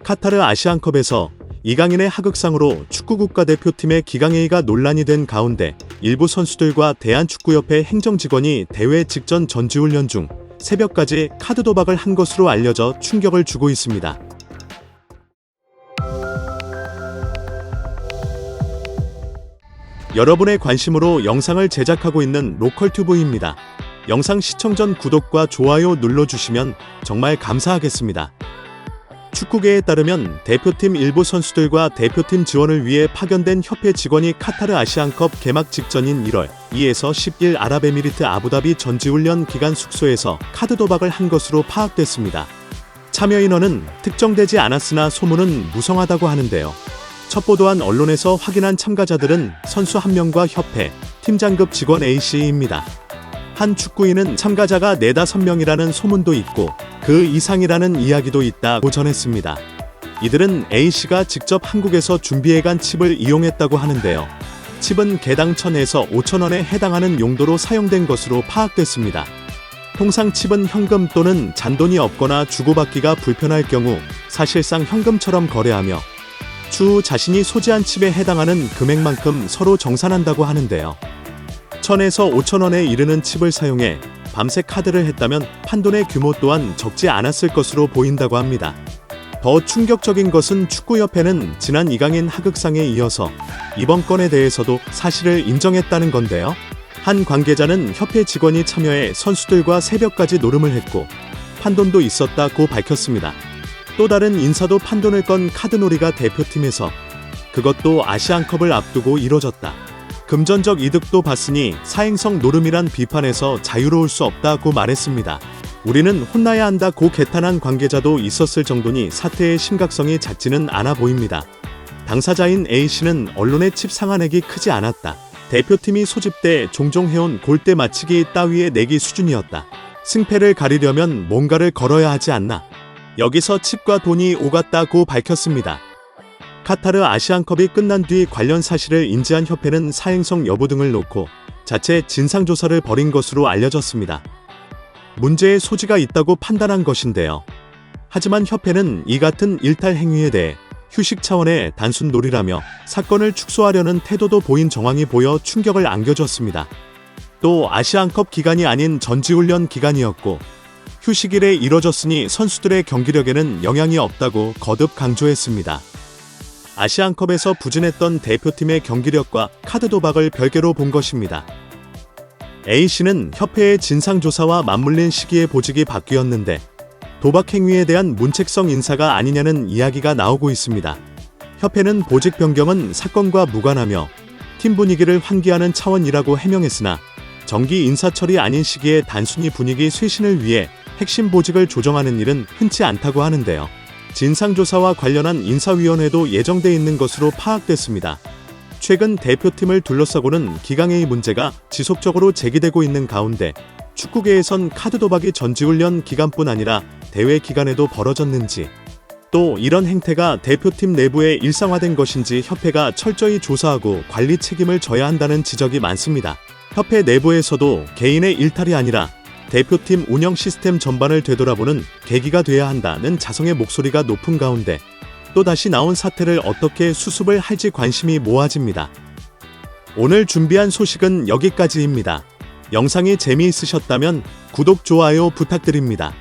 카타르 아시안컵에서 이강인의 하극상으로 축구 국가대표팀의 기강회의가 논란이 된 가운데 일부 선수들과 대한축구협회 행정직원이 대회 직전 전지훈련 중 새벽까지 카드 도박을 한 것으로 알려져 충격을 주고 있습니다. 여러분의 관심으로 영상을 제작하고 있는 로컬튜브입니다. 영상 시청 전 구독과 좋아요 눌러주시면 정말 감사하겠습니다. 축구계에 따르면 대표팀 일부 선수들과 대표팀 지원을 위해 파견된 협회 직원이 카타르 아시안컵 개막 직전인 1월 2에서 10일 아랍에미리트 아부다비 전지훈련 기간 숙소에서 카드 도박을 한 것으로 파악됐습니다. 참여 인원은 특정되지 않았으나 소문은 무성하다고 하는데요. 첫 보도한 언론에서 확인한 참가자들은 선수 1명과 협회, 팀장급 직원 A씨입니다. 한 축구인은 참가자가 4-5명이라는 소문도 있고 그 이상이라는 이야기도 있다고 전했습니다. 이들은 A씨가 직접 한국에서 준비해간 칩을 이용했다고 하는데요. 칩은 개당 1,000에서 5,000원에 해당하는 용도로 사용된 것으로 파악됐습니다. 통상 칩은 현금 또는 잔돈이 없거나 주고받기가 불편할 경우 사실상 현금처럼 거래하며 추후 자신이 소지한 칩에 해당하는 금액만큼 서로 정산한다고 하는데요. 1,000에서 5,000원에 이르는 칩을 사용해 밤새 카드를 했다면 판돈의 규모 또한 적지 않았을 것으로 보인다고 합니다. 더 충격적인 것은 축구협회는 지난 이강인 하극상에 이어서 이번 건에 대해서도 사실을 인정했다는 건데요. 한 관계자는 협회 직원이 참여해 선수들과 새벽까지 노름을 했고 판돈도 있었다고 밝혔습니다. 또 다른 인사도 판돈을 건 카드놀이가 대표팀에서 그것도 아시안컵을 앞두고 이뤄졌다. 금전적 이득도 봤으니 사행성 노름이란 비판에서 자유로울 수 없다고 말했습니다. 우리는 혼나야 한다고 개탄한 관계자도 있었을 정도니 사태의 심각성이 작지는 않아 보입니다. 당사자인 A씨는 언론의 칩 상한액이 크지 않았다. 대표팀이 소집 때 종종 해온 골대 맞히기 따위의 내기 수준이었다. 승패를 가리려면 뭔가를 걸어야 하지 않나. 여기서 칩과 돈이 오갔다고 밝혔습니다. 카타르 아시안컵이 끝난 뒤 관련 사실을 인지한 협회는 사행성 여부 등을 놓고 자체 진상조사를 벌인 것으로 알려졌습니다. 문제의 소지가 있다고 판단한 것인데요. 하지만 협회는 이 같은 일탈 행위에 대해 휴식 차원의 단순 놀이라며 사건을 축소하려는 태도도 보인 정황이 보여 충격을 안겨줬습니다. 또 아시안컵 기간이 아닌 전지훈련 기간이었고 휴식일에 이뤄졌으니 선수들의 경기력에는 영향이 없다고 거듭 강조했습니다. 아시안컵에서 부진했던 대표팀의 경기력과 카드 도박을 별개로 본 것입니다. A씨는 협회의 진상조사와 맞물린 시기에 보직이 바뀌었는데 도박 행위에 대한 문책성 인사가 아니냐는 이야기가 나오고 있습니다. 협회는 보직 변경은 사건과 무관하며 팀 분위기를 환기하는 차원이라고 해명했으나 정기 인사철이 아닌 시기에 단순히 분위기 쇄신을 위해 핵심 보직을 조정하는 일은 흔치 않다고 하는데요. 진상조사와 관련한 인사위원회도 예정돼 있는 것으로 파악됐습니다. 최근 대표팀을 둘러싸고는 기강회의 문제가 지속적으로 제기되고 있는 가운데 축구계에선 카드 도박이 전지훈련 기간뿐 아니라 대회 기간에도 벌어졌는지 또 이런 행태가 대표팀 내부에 일상화된 것인지 협회가 철저히 조사하고 관리 책임을 져야 한다는 지적이 많습니다. 협회 내부에서도 개인의 일탈이 아니라 대표팀 운영 시스템 전반을 되돌아보는 계기가 돼야 한다는 자성의 목소리가 높은 가운데 또다시 나온 사태를 어떻게 수습을 할지 관심이 모아집니다. 오늘 준비한 소식은 여기까지입니다. 영상이 재미있으셨다면 구독, 좋아요 부탁드립니다.